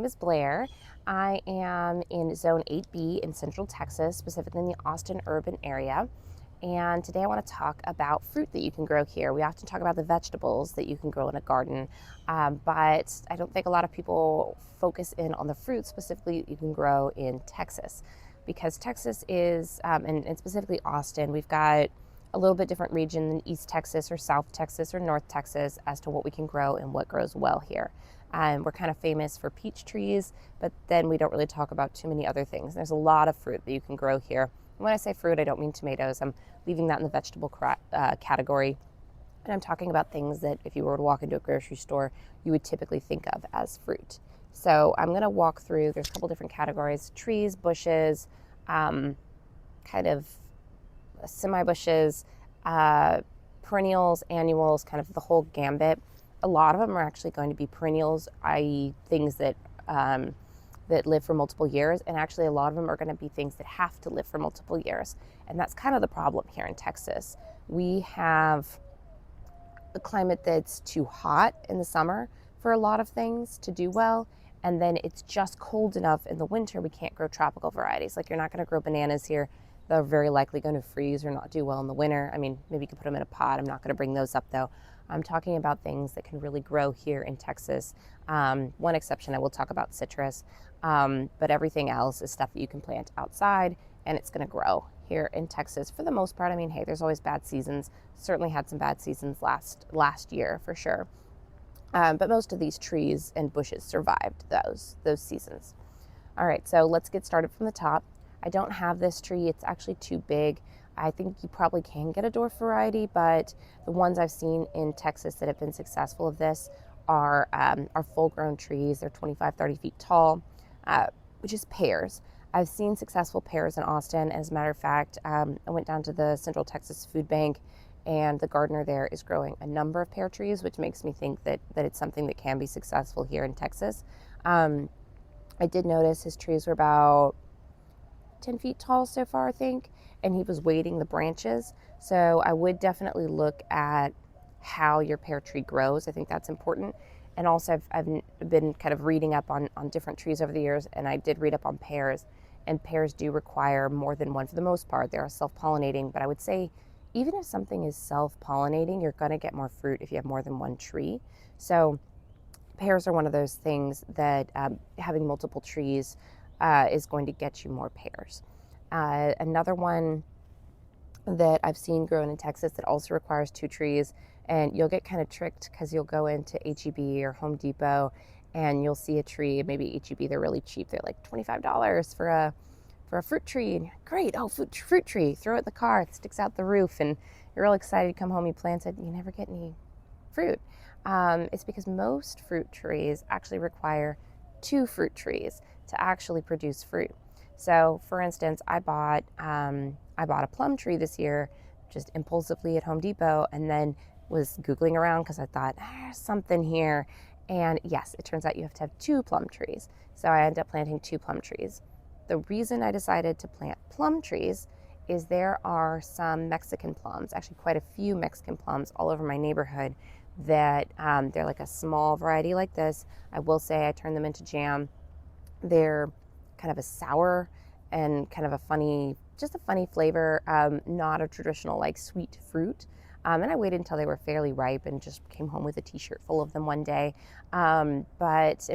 name is Blair. I am in Zone 8B in Central Texas, specifically in the Austin urban area. And today I want to talk about fruit that you can grow here. We often talk about the vegetables that you can grow in a garden, but I don't think a lot of people focus in on the fruit specifically that you can grow in Texas. Because Texas is, and specifically Austin, we've got a little bit different region than East Texas or South Texas or North Texas as to what we can grow and what grows well here. We're kind of famous for peach trees, but then we don't really talk about too many other things. There's a lot of fruit that you can grow here. And when I say fruit, I don't mean tomatoes. I'm leaving that in the vegetable category. And I'm talking about things that if you were to walk into a grocery store, you would typically think of as fruit. So I'm going to walk through, there's a couple different categories: trees, bushes, kind of semi-bushes, perennials, annuals, kind of the whole gambit. A lot of them are actually going to be perennials, i.e. things that that live for multiple years, and actually a lot of them are going to be things that have to live for multiple years. And that's kind of the problem here in Texas. We have a climate that's too hot in the summer for a lot of things to do well, and then it's just cold enough in the winter we can't grow tropical varieties. Like, you're not going to grow bananas here. They're very likely going to freeze or not do well in the winter. I mean, maybe you could put them in a pot. I'm not going to bring those up though. I'm talking about things that can really grow here in Texas. One exception, I will talk about citrus, but everything else is stuff that you can plant outside and it's going to grow here in Texas for the most part. I mean, hey, there's always bad seasons. Certainly had some bad seasons last year for sure. But most of these trees and bushes survived those seasons. All right, so let's get started from the top. I don't have this tree. It's actually too big. I think you probably can get a dwarf variety, but the ones I've seen in Texas that have been successful of this are full-grown trees. They're 25, 30 feet tall, which is pears. I've seen successful pears in Austin. As a matter of fact, I went down to the Central Texas Food Bank, and the gardener there is growing a number of pear trees, which makes me think that it's something that can be successful here in Texas. I did notice his trees were about 10 feet tall so far, I think, and he was weighting the branches. So I would definitely look at how your pear tree grows. I think that's important. And also I've been kind of reading up on different trees over the years, and I did read up on pears, and pears do require more than one for the most part. They are self-pollinating, but I would say even if something is self-pollinating, you're going to get more fruit if you have more than one tree. So pears are one of those things that having multiple trees is going to get you more pears. Another one that I've seen growing in Texas that also requires two trees, and you'll get kind of tricked because you'll go into H-E-B or Home Depot and you'll see a tree. Maybe H-E-B, they're really cheap. They're like $25 for a fruit tree. And great, oh, fruit tree. Throw it in the car. It sticks out the roof, and you're real excited to come home. You plant it, and you never get any fruit. It's because most fruit trees actually require two fruit trees to actually produce fruit. So, for instance, I bought a plum tree this year, just impulsively at Home Depot, and then was Googling around because I thought, there's something here. And yes, it turns out you have to have two plum trees. So I ended up planting two plum trees. The reason I decided to plant plum trees is there are some Mexican plums, actually quite a few Mexican plums all over my neighborhood that they're like a small variety like this. I will say I turned them into jam. They're kind of a sour and kind of a funny flavor, not a traditional like sweet fruit. And I waited until they were fairly ripe and just came home with a t-shirt full of them one day, and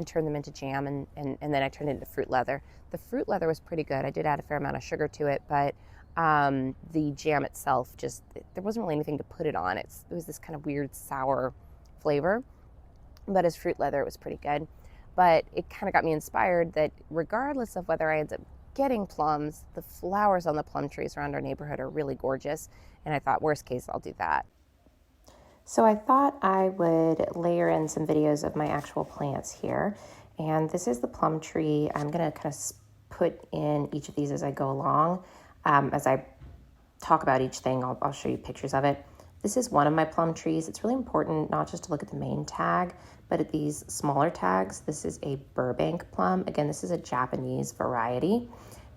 turned them into jam, and then I turned it into fruit leather. The fruit leather was pretty good. I did add a fair amount of sugar to it, but the jam itself, there wasn't really anything to put it on. It was this kind of weird sour flavor, but as fruit leather, it was pretty good. But it kind of got me inspired that regardless of whether I end up getting plums, the flowers on the plum trees around our neighborhood are really gorgeous. And I thought, worst case, I'll do that. So I thought I would layer in some videos of my actual plants here. And this is the plum tree. I'm going to kind of put in each of these as I go along. As I talk about each thing, I'll show you pictures of it. This is one of my plum trees. It's really important not just to look at the main tag, but at these smaller tags. This is a Burbank plum. Again, this is a Japanese variety,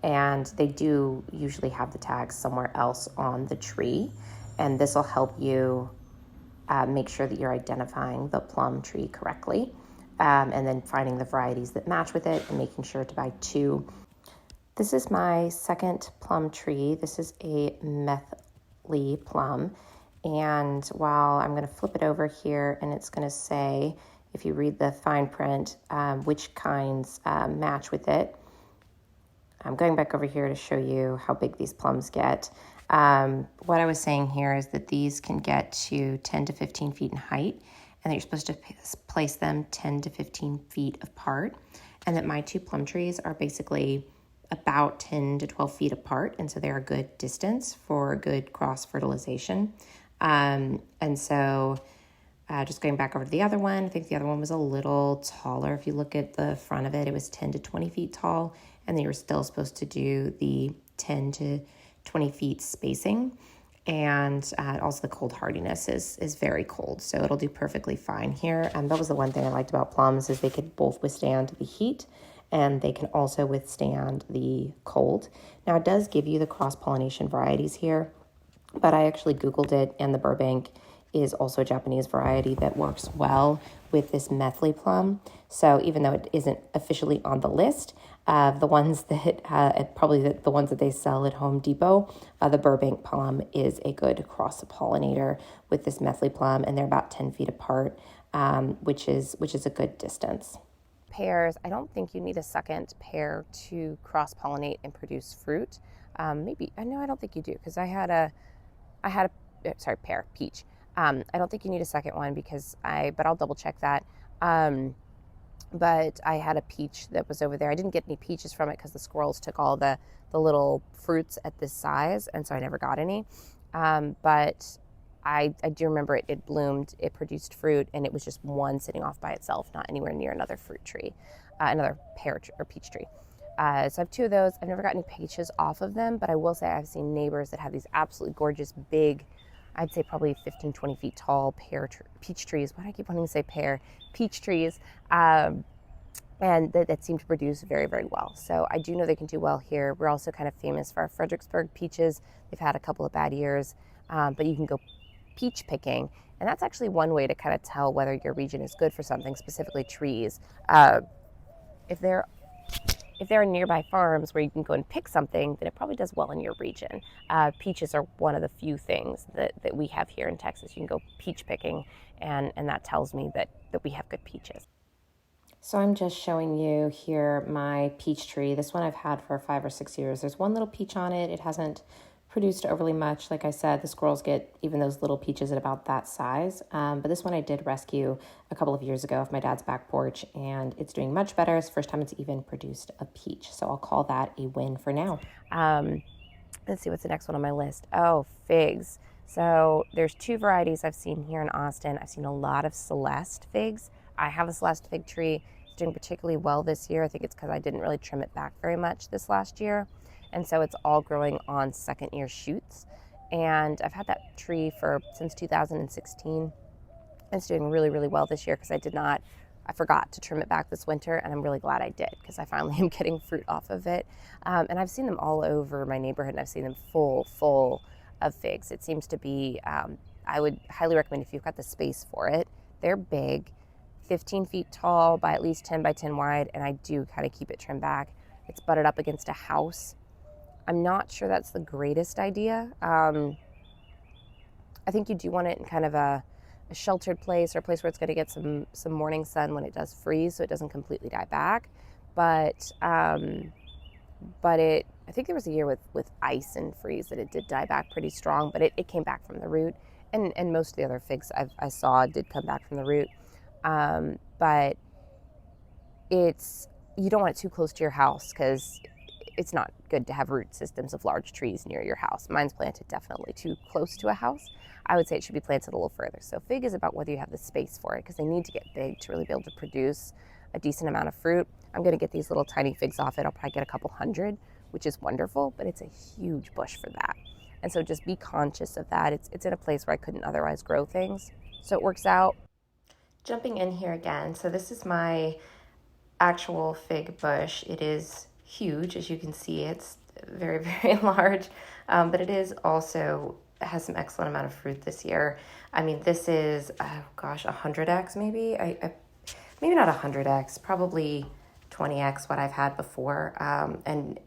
and they do usually have the tags somewhere else on the tree. And this will help you make sure that you're identifying the plum tree correctly. and then finding the varieties that match with it and making sure to buy 2. This is my second plum tree. This is a methyl plum. And while I'm going to flip it over here, and it's going to say, if you read the fine print, which kinds match with it. I'm going back over here to show you how big these plums get. What I was saying here is that these can get to 10 to 15 feet in height, and that you're supposed to place them 10 to 15 feet apart, and that my 2 plum trees are basically about 10 to 12 feet apart, and so they're a good distance for good cross-fertilization. And so just going back over to the other one, I think the other one was a little taller. If you look at the front of it, it was 10 to 20 feet tall, and they were still supposed to do the 10 to 20 feet spacing. And also the cold hardiness is very cold, so it'll do perfectly fine here. And that was the one thing I liked about plums, is they could both withstand the heat and they can also withstand the cold. Now it does give you the cross-pollination varieties here, but I actually Googled it, and the Burbank is also a Japanese variety that works well with this methyl plum. So even though it isn't officially on the list, the ones that probably the ones that they sell at Home Depot, the Burbank plum is a good cross-pollinator with this methyl plum, and they're about 10 feet apart, which is a good distance. Pears, I don't think you need a second pear to cross-pollinate and produce fruit. I don't think you do, because I had a pear, peach. I don't think you need a second one but I'll double check that. But I had a peach that was over there. I didn't get any peaches from it because the squirrels took all the little fruits at this size, and so I never got any. But I do remember it bloomed, it produced fruit, and it was just one sitting off by itself, not anywhere near another fruit tree, another pear or peach tree. So I have 2 of those. I've never gotten any peaches off of them, but I will say I've seen neighbors that have these absolutely gorgeous, big, I'd say probably 15, 20 feet tall peach trees. Why do I keep wanting to say pear? Peach trees. And that seem to produce very, very well. So I do know they can do well here. We're also kind of famous for our Fredericksburg peaches. They've had a couple of bad years, but you can go peach picking. And that's actually one way to kind of tell whether your region is good for something, specifically trees. If there are nearby farms where you can go and pick something, then it probably does well in your region. Peaches are one of the few things that we have here in Texas. You can go peach picking, and that tells me that we have good peaches. So I'm just showing you here my peach tree. This one I've had for 5 or 6 years. There's one little peach on it. It hasn't produced overly much. Like I said, the squirrels get even those little peaches at about that size. But this one I did rescue a couple of years ago off my dad's back porch, and it's doing much better. It's the first time it's even produced a peach. So I'll call that a win for now. Let's see, what's the next one on my list? Oh, figs. So there's 2 varieties I've seen here in Austin. I've seen a lot of Celeste figs. I have a Celeste fig tree. It's doing particularly well this year. I think it's because I didn't really trim it back very much this last year. And so it's all growing on second year shoots. And I've had that tree since 2016. It's doing really, really well this year because I forgot to trim it back this winter, and I'm really glad I did because I finally am getting fruit off of it. And I've seen them all over my neighborhood, and I've seen them full of figs. It seems to be, I would highly recommend if you've got the space for it. They're big, 15 feet tall by at least 10 by 10 wide, and I do kind of keep it trimmed back. It's butted up against a house. I'm not sure that's the greatest idea. I think you do want it in kind of a sheltered place, or a place where it's going to get some morning sun when it does freeze, so it doesn't completely die back. But I think there was a year with ice and freeze that it did die back pretty strong, but it came back from the root. And most of the other figs I saw did come back from the root. But you don't want it too close to your house because it's not good to have root systems of large trees near your house. Mine's planted definitely too close to a house. I would say it should be planted a little further. So fig is about whether you have the space for it, because they need to get big to really be able to produce a decent amount of fruit. I'm going to get these little tiny figs off it. I'll probably get a couple hundred, which is wonderful, but it's a huge bush for that. And so just be conscious of that. It's in a place where I couldn't otherwise grow things. So it works out. Jumping in here again. So this is my actual fig bush. It is huge, as you can see. It's very, very large, but it is also has some excellent amount of fruit this year. I mean, this is, 100x maybe. maybe not 100x, probably 20x what I've had before. And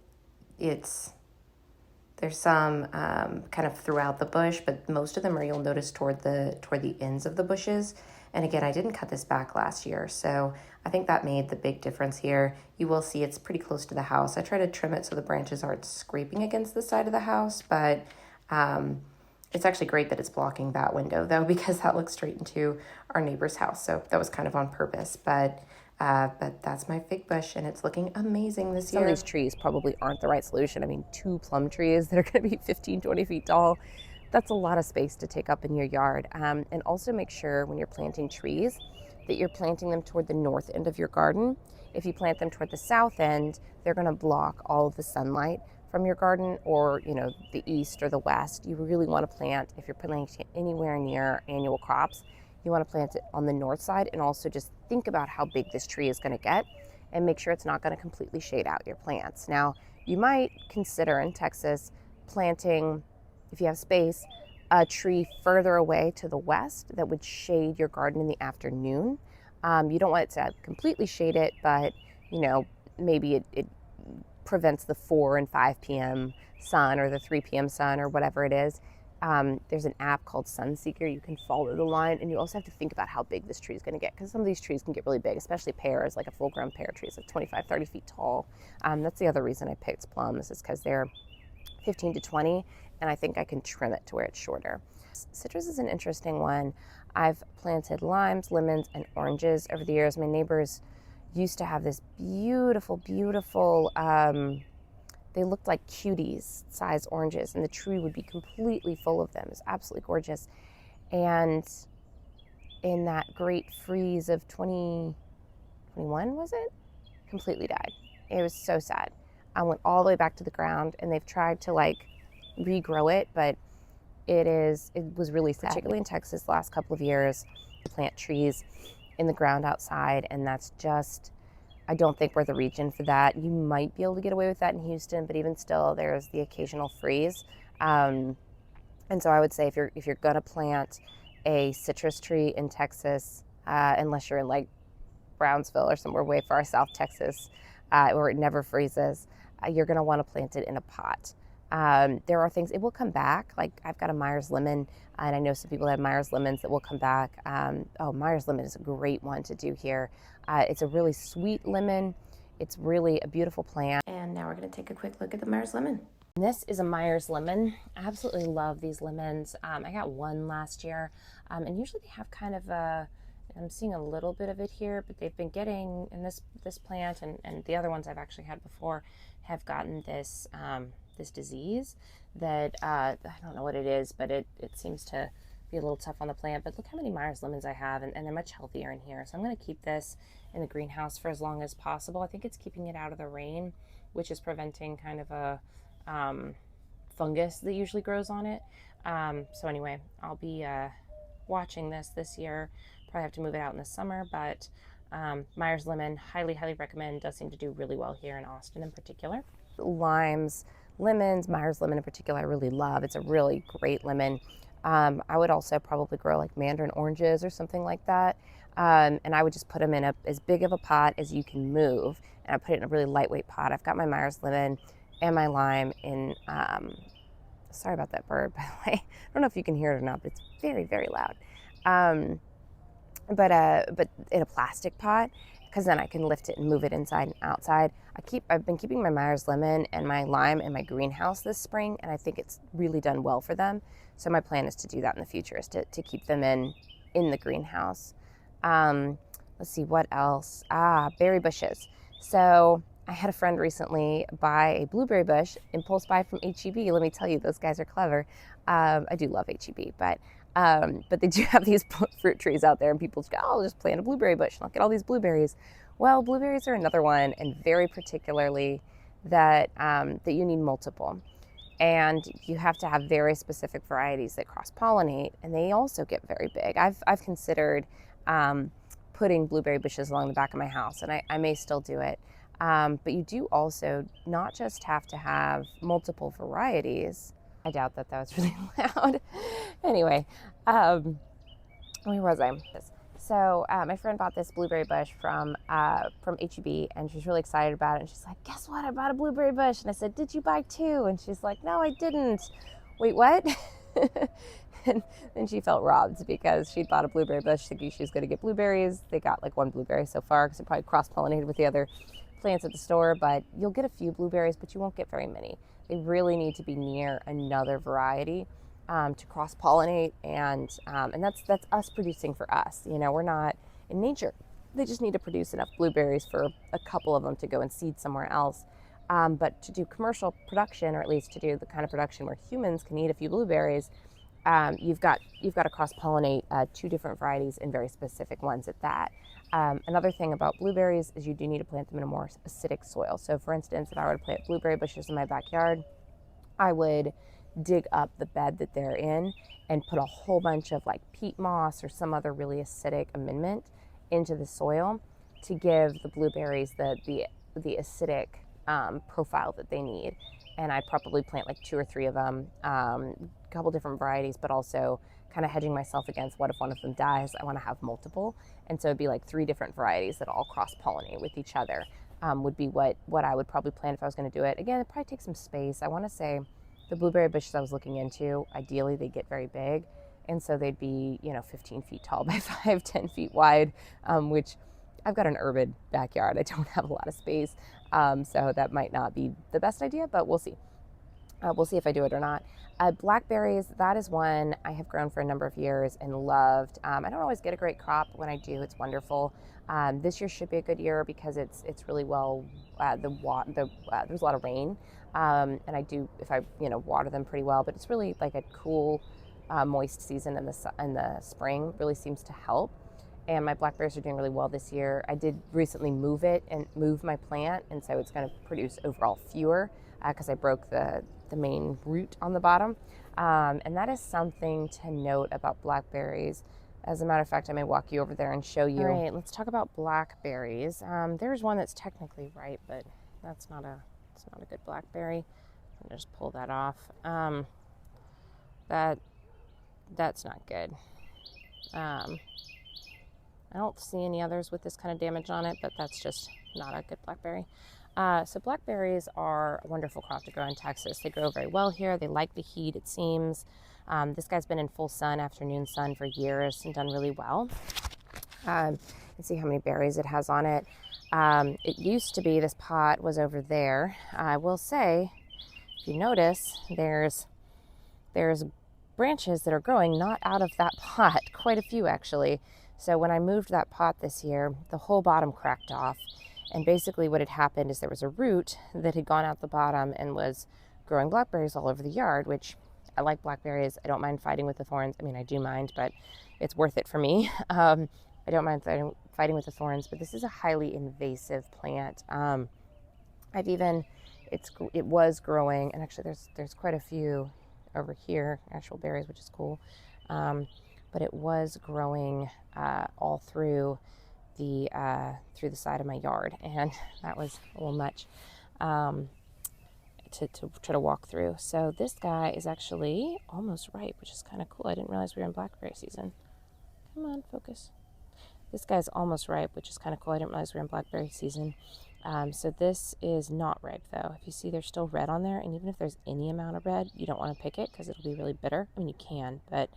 there's some kind of throughout the bush, but most of them are, you'll notice, toward the ends of the bushes. And again, I didn't cut this back last year, so I think that made the big difference here. You will see it's pretty close to the house. I try to trim it so the branches aren't scraping against the side of the house, but it's actually great that it's blocking that window, though, because that looks straight into our neighbor's house. So that was kind of on purpose, but that's my fig bush, and it's looking amazing this year. Some of these trees probably aren't the right solution. I mean, 2 plum trees that are going to be 15, 20 feet tall, that's a lot of space to take up in your yard. And also make sure when you're planting trees that you're planting them toward the north end of your garden. If you plant them toward the south end, they're going to block all of the sunlight from your garden, or the east or the west. You really want to plant, if you're planting anywhere near annual crops, you want to plant it on the north side. And also just think about how big this tree is going to get and make sure it's not going to completely shade out your plants. Now, you might consider in Texas planting, if you have space, a tree further away to the west that would shade your garden in the afternoon. You don't want it to completely shade it, but maybe it prevents the 4 and 5 p.m. sun, or the 3 p.m. sun, or whatever it is. There's an app called Sunseeker. You can follow the line, and you also have to think about how big this tree is going to get, because some of these trees can get really big, especially pears. Like a full-grown pear tree is like 25, 30 feet tall. That's the other reason I picked plums, is because they're 15 to 20, and I think I can trim it to where it's shorter. Citrus is an interesting one. I've planted limes, lemons, and oranges over the years. My neighbors used to have this beautiful, they looked like cuties size oranges, and the tree would be completely full of them. It was absolutely gorgeous. And in that great freeze of 2021, was it? Completely died. It was so sad. I went all the way back to the ground, and they've tried to regrow it, but it was really sad. Particularly in Texas the last couple of years, plant trees in the ground outside, and that's just, I don't think we're the region for that. You might be able to get away with that in Houston, but even still, there's the occasional freeze. And so I would say if you're gonna plant a citrus tree in Texas, unless you're in Brownsville or somewhere way far south Texas, where it never freezes, you're gonna want to plant it in a pot. There are things, it will come back. Like I've got a Myers lemon, and I know some people have Myers lemons that will come back. Myers lemon is a great one to do here. It's a really sweet lemon. It's really a beautiful plant. And now we're going to take a quick look at the Myers lemon. This is a Myers lemon. I absolutely love these lemons. I got one last year, and usually they have kind of I'm seeing a little bit of it here, but they've been getting, in this plant and the other ones I've actually had before, have gotten this this disease that I don't know what it is, but it seems to be a little tough on the plant. But look how many Myers lemons I have, and they're much healthier in here. So I'm going to keep this in the greenhouse for as long as possible. I think it's keeping it out of the rain, which is preventing kind of a fungus that usually grows on it. So anyway, I'll be watching this year. Probably have to move it out in the summer, but Myers lemon, highly recommend. Does seem to do really well here in Austin in particular. Limes, lemons, Myers lemon in particular, I really love. It's a really great lemon. I would also probably grow mandarin oranges or something like that. And I would just put them in as big of a pot as you can move. And I put it in a really lightweight pot. I've got my Myers lemon and my lime in, sorry about that bird, by the way. I don't know if you can hear it or not, but it's very, very loud. But in a plastic pot, because then I can lift it and move it inside and outside. I've been keeping my Myers lemon and my lime in my greenhouse this spring, and I think it's really done well for them. So my plan is to do that in the future, is to keep them in the greenhouse. Let's see, what else? Berry bushes. So I had a friend recently buy a blueberry bush, impulse buy from H-E-B. Let me tell you, those guys are clever. I do love H-E-B, but they do have these fruit trees out there, and people just go, I'll just plant a blueberry bush and I'll get all these blueberries. Well, blueberries are another one, and very particularly that you need multiple. And you have to have very specific varieties that cross-pollinate, and they also get very big. I've considered putting blueberry bushes along the back of my house, and I may still do it. But you do also not just have to have multiple varieties. I doubt that was really loud. Anyway, where was I? So my friend bought this blueberry bush from HEB, and she's really excited about it. And she's like, "Guess what? I bought a blueberry bush." And I said, "Did you buy two?" And she's like, "No, I didn't." Wait, what? And then she felt robbed because she'd bought a blueberry bush thinking she was going to get blueberries. They got like one blueberry so far because it probably cross-pollinated with the other plants at the store. But you'll get a few blueberries, but you won't get very many. They really need to be near another variety to cross-pollinate, and that's us producing for us. You know, we're not in nature. They just need to produce enough blueberries for a couple of them to go and seed somewhere else. But to do commercial production, or at least to do the kind of production where humans can eat a few blueberries, you've got to cross-pollinate two different varieties and very specific ones at that. Another thing about blueberries is you do need to plant them in a more acidic soil. So, for instance, if I were to plant blueberry bushes in my backyard, I would dig up the bed that they're in and put a whole bunch of like peat moss or some other really acidic amendment into the soil to give the blueberries the acidic profile that they need. And I probably plant like two or three of them, a couple different varieties, but also kind of hedging myself against what if one of them dies. I want to have multiple, and so it'd be like three different varieties that all cross pollinate with each other. Would be what I would probably plan if I was going to do it. Again, it probably takes some space. I want to say the blueberry bushes I was looking into, ideally they get very big, and so they'd be 15 feet tall by 10 feet wide, which I've got an urban backyard. I don't have a lot of space, so that might not be the best idea, but we'll see. We'll see if I do it or not. Blackberries, that is one I have grown for a number of years and loved. I don't always get a great crop. When I do, it's wonderful. This year should be a good year because it's really well. There's a lot of rain, and I do, if I water them pretty well. But it's really like a cool, moist season in the spring. Really seems to help. And my blackberries are doing really well this year. I did recently move my plant, and so it's going to produce overall fewer because I broke the main root on the bottom. And that is something to note about blackberries. As a matter of fact, I may walk you over there and show you. All right, let's talk about blackberries. There's one that's technically ripe, but it's not a good blackberry. I'll just pull that off. That's not good. I don't see any others with this kind of damage on it, but that's just not a good blackberry. So blackberries are a wonderful crop to grow in Texas. They grow very well here. They like the heat, it seems. This guy's been in full sun, afternoon sun for years and done really well. Let's see how many berries it has on it. It used to be, this pot was over there. I will say, if you notice, there's branches that are growing not out of that pot, quite a few actually. So when I moved that pot this year, the whole bottom cracked off. And basically what had happened is there was a root that had gone out the bottom and was growing blackberries all over the yard, which I like blackberries. I don't mind fighting with the thorns. I mean, I do mind, but it's worth it for me. I don't mind fighting with the thorns, but this is a highly invasive plant. It was growing, and actually there's quite a few over here, actual berries, which is cool. But it was growing all through the side of my yard, and that was a little much to try to walk through. So this guy is actually almost ripe, which is kind of cool. I didn't realize we were in blackberry season. Come on, focus. This guy's almost ripe, which is kind of cool. I didn't realize we were in blackberry season. So this is not ripe though. If you see, there's still red on there, and even if there's any amount of red, you don't want to pick it because it'll be really bitter. I mean, you can, but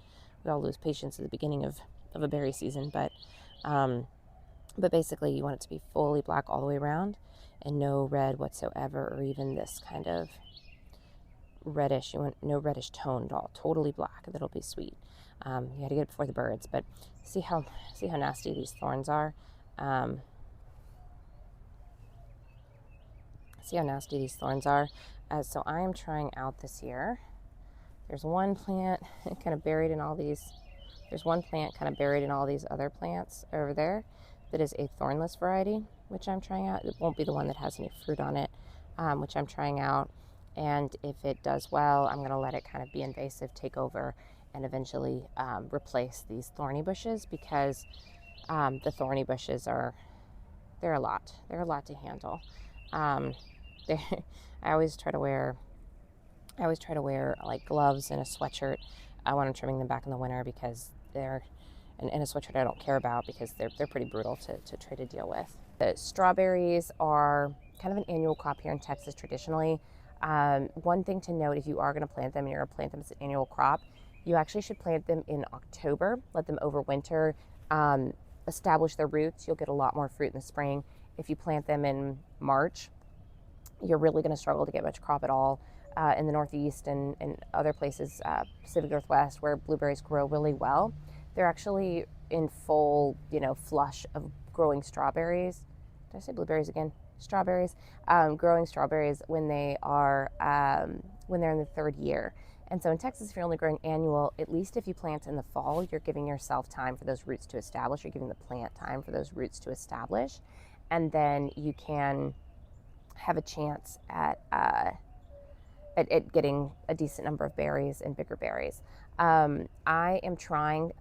we all lose patience at the beginning of a berry season. But basically you want it to be fully black all the way around and no red whatsoever, or even this kind of reddish. You want no reddish tone at all, totally black. That'll be sweet. You got to get it before the birds. But see how nasty these thorns are. See how nasty these thorns are. So I am trying out this year. There's one plant kind of buried in all these. There's one plant kind of buried in all these other plants over there that is a thornless variety, which I'm trying out. It won't be the one that has any fruit on it, which I'm trying out. And if it does well, I'm going to let it kind of be invasive, take over, and eventually replace these thorny bushes, because the thorny bushes they're a lot. They're a lot to handle. I always try to wear like gloves and a sweatshirt when I'm trimming them back in the winter, because and a sweatshirt I don't care about because they're pretty brutal to try to deal with. The strawberries are kind of an annual crop here in Texas traditionally. One thing to note, if you are going to plant them and you're going to plant them as an annual crop, you actually should plant them in October, let them overwinter, establish their roots. You'll get a lot more fruit in the spring. If you plant them in March, you're really going to struggle to get much crop at all. In the Northeast and other places, Pacific Northwest, where blueberries grow really well, they're actually in full, flush of growing strawberries. Did I say blueberries again? Strawberries. Growing strawberries when they are when they're in the third year. And so in Texas, if you're only growing annual, at least if you plant in the fall, you're giving yourself time for those roots to establish. You're giving the plant time for those roots to establish, and then you can have a chance at getting a decent number of berries and bigger berries. I am trying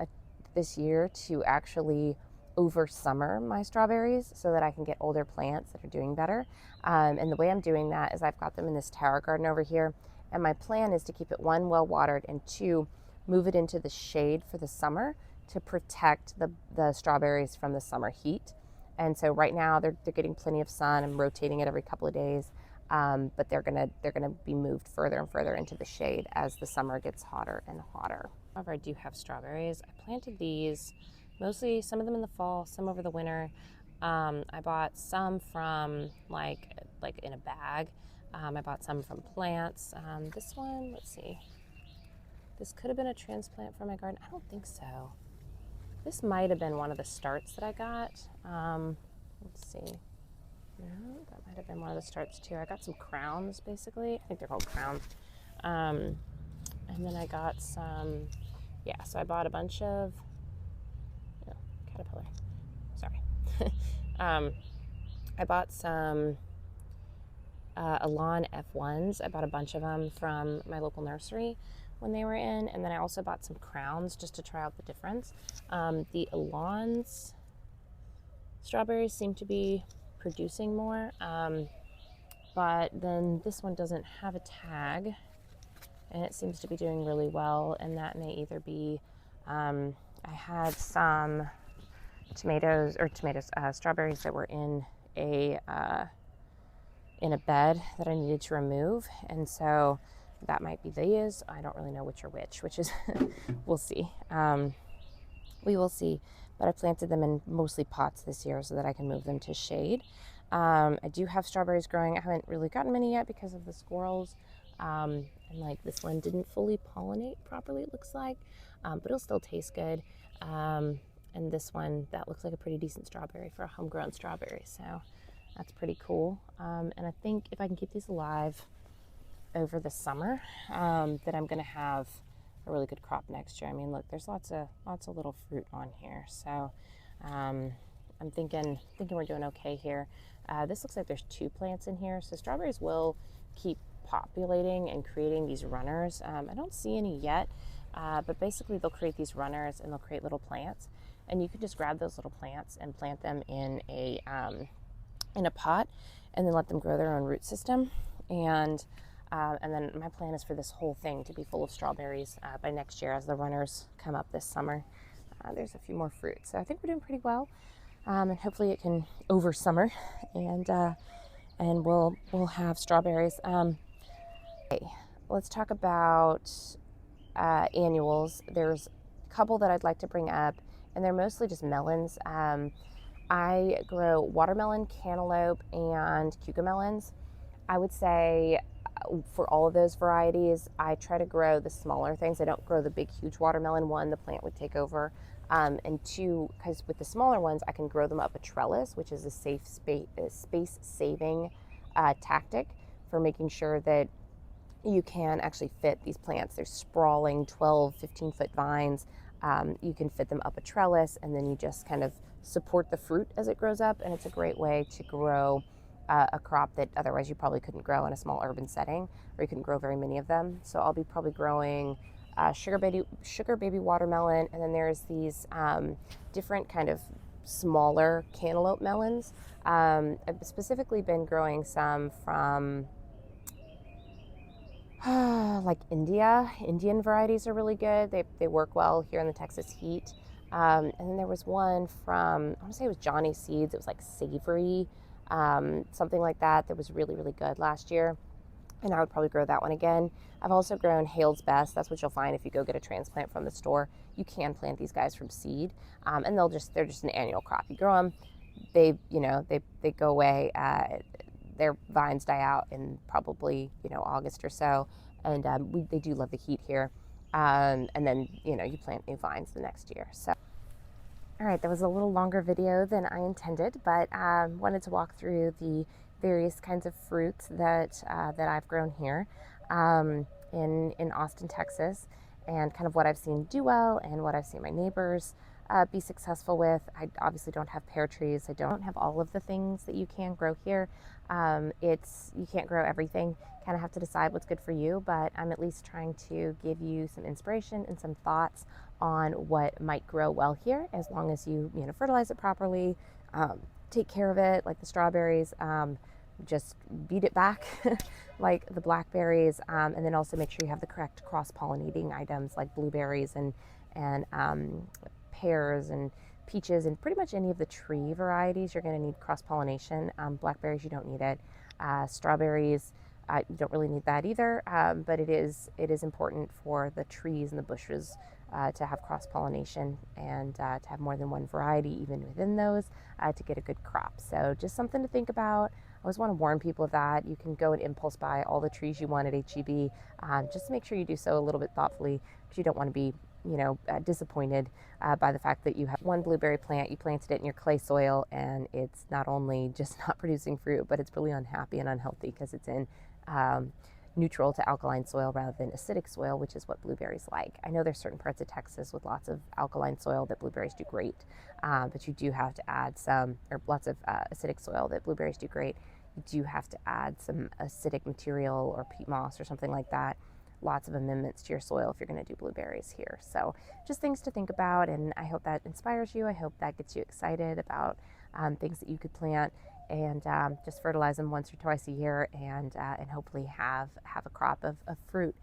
this year to actually over summer my strawberries so that I can get older plants that are doing better. And the way I'm doing that is I've got them in this tower garden over here. And my plan is to keep it, one, well watered, and two, move it into the shade for the summer to protect the strawberries from the summer heat. And so right now they're getting plenty of sun. I'm rotating it every couple of days. But they're gonna be moved further and further into the shade as the summer gets hotter and hotter. However, I do have strawberries. I planted these mostly, some of them in the fall, some over the winter. I bought some from like in a bag. I bought some from plants. This one, let's see. This could have been a transplant from my garden. I don't think so. This might have been one of the starts that I got. Let's see. No, that might have been one of the starts too. I got some crowns, basically. I think they're called crowns. And then I got some, so I bought a bunch of, caterpillar, sorry. I bought some Elan F1s. I bought a bunch of them from my local nursery when they were in. And then I also bought some crowns just to try out the difference. The Elan's strawberries seem to be producing more, but then this one doesn't have a tag and it seems to be doing really well, and that may either be I had some strawberries that were in a bed that I needed to remove, and so that might be these. I don't really know which are which is we'll see. We will see. But I planted them in mostly pots this year so that I can move them to shade. I do have strawberries growing. I haven't really gotten many yet because of the squirrels. And like this one didn't fully pollinate properly, it looks like, but it'll still taste good. And this one, that looks like a pretty decent strawberry for a homegrown strawberry. So that's pretty cool. And I think if I can keep these alive over the summer, that I'm going to have a really good crop next year. I mean, look, there's lots of little fruit on here, so I'm thinking we're doing okay here. This looks like there's 2 plants in here, so strawberries will keep populating and creating these runners. I don't see any yet, but basically they'll create these runners and they'll create little plants, and you can just grab those little plants and plant them in a pot, and then let them grow their own root system. And then my plan is for this whole thing to be full of strawberries by next year as the runners come up this summer. There's a few more fruit, so I think we're doing pretty well, and hopefully it can over summer, and we'll have strawberries. Okay, let's talk about annuals. There's a couple that I'd like to bring up, and they're mostly just melons. I grow watermelon, cantaloupe, and cucamelons. I would say for all of those varieties, I try to grow the smaller things. I don't grow the big, huge watermelon. One, the plant would take over. And two, because with the smaller ones, I can grow them up a trellis, which is a safe space-saving tactic for making sure that you can actually fit these plants. They're sprawling 12, 15-foot vines. You can fit them up a trellis, and then you just kind of support the fruit as it grows up, and it's a great way to grow a crop that otherwise you probably couldn't grow in a small urban setting, or you couldn't grow very many of them. So I'll be probably growing sugar baby watermelon, and then there's these different kind of smaller cantaloupe melons. I've specifically been growing some from like Indian varieties are really good. They work well here in the Texas heat. And then there was one from, I want to say it was Johnny Seeds. It was like savory, something like that, that was really, really good last year. And I would probably grow that one again. I've also grown Hale's Best. That's what you'll find if you go get a transplant from the store. You can plant these guys from seed, and they're just an annual crop. You grow them, they go away. Their vines die out in probably August or so, and they do love the heat here. And then you plant new vines the next year. So. All right, that was a little longer video than I intended, but wanted to walk through the various kinds of fruits that I've grown here in Austin, Texas, and kind of what I've seen do well and what I've seen my neighbors be successful with. I obviously don't have pear trees. I don't have all of the things that you can grow here. You can't grow everything. Kind of have to decide what's good for you, but I'm at least trying to give you some inspiration and some thoughts on what might grow well here, as long as you fertilize it properly, take care of it, like the strawberries. Just beat it back like the blackberries, and then also make sure you have the correct cross-pollinating items like blueberries and pears and peaches, and pretty much any of the tree varieties you're going to need cross-pollination. Blackberries, you don't need it. Strawberries, you don't really need that either, but it is important for the trees and the bushes to have cross-pollination and to have more than one variety even within those to get a good crop. So just something to think about. I always want to warn people of that. You can go and impulse buy all the trees you want at HEB. Just make sure you do so a little bit thoughtfully, because you don't want to be disappointed by the fact that you have one blueberry plant, you planted it in your clay soil, and it's not only just not producing fruit, but it's really unhappy and unhealthy because it's in neutral to alkaline soil rather than acidic soil, which is what blueberries like. I know there's certain parts of Texas with lots of alkaline soil that blueberries do great, but you do have to add some, or lots of acidic soil that blueberries do great. You do have to add some acidic material or peat moss or something like that. Lots of amendments to your soil if you're going to do blueberries here. So just things to think about, and I hope that inspires you. I hope that gets you excited about things that you could plant, and just fertilize them once or twice a year, and hopefully have a crop of fruit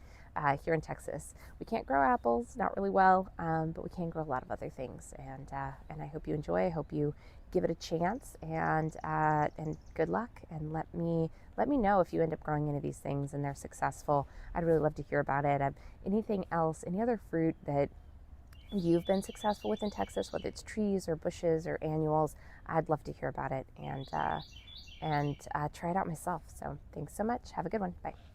here in Texas. We can't grow apples, not really well, but we can grow a lot of other things, and I hope you enjoy. I hope you give it a chance, and good luck, and let me know if you end up growing any of these things and they're successful. I'd really love to hear about it. Anything else, any other fruit that you've been successful with in Texas, whether it's trees or bushes or annuals, I'd love to hear about it and try it out myself. So thanks so much. Have a good one. Bye.